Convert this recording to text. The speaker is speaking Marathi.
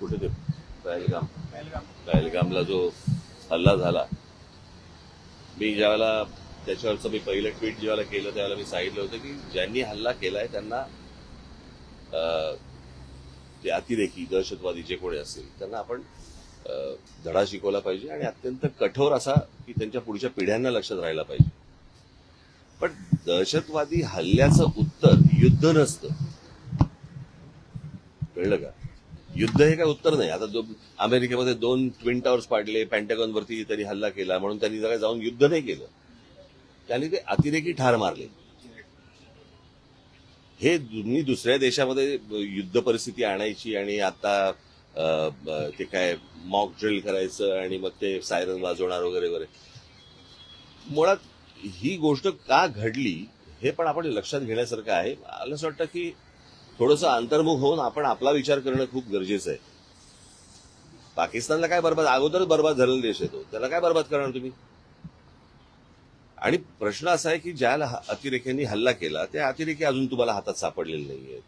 कुठे ते पहलगामला जो हल्ला झाला, मी ज्यावेळेला त्याच्यावरचं मी पहिलं ट्विट ज्यावेळेला केलं त्यावेळेला मी सांगितलं होतं की ज्यांनी हल्ला केलाय त्यांना ते अतिरेकी दहशतवादी जे कोणी असतील त्यांना आपण धडा शिकवला पाहिजे आणि अत्यंत कठोर असा की त्यांच्या पुढच्या पिढ्यांना लक्षात राहायला पाहिजे. पण दहशतवादी हल्ल्याचं उत्तर युद्ध नसतं, कळलं का? युद्ध हे काय उत्तर नाही. आता अमेरिकेमध्ये 2 ट्विन टावर्स पाडले, पेंटागॉनवरती त्यांनी हल्ला केला म्हणून त्यांनी जरा जाऊन युद्ध नाही केलं, त्यांनी ते अतिरेकी ठार मारले. हे तुम्ही दुसऱ्या देशामध्ये युद्ध परिस्थिती आणायची आणि आता ते काय मॉक ड्रिल करायचं आणि मग ते सायरन वाजवणार वगैरे वगैरे. मुळात ही गोष्ट का घडली हे पण आपण लक्षात घेण्यासारखं आहे. मला असं वाटतं की थोडंसं अंतर्मुख होऊन आपण आपला विचार करणं खूप गरजेचं आहे. पाकिस्तानला काय बरबाद, अगोदरच बरबाद झालेला देश आहे तो, त्याला काय बरबाद करणार तुम्ही? आणि प्रश्न असा आहे की ज्या अतिरेक्यांनी हल्ला केला त्या अतिरेकी अजून तुम्हाला हातात सापडलेले नाहीयेत.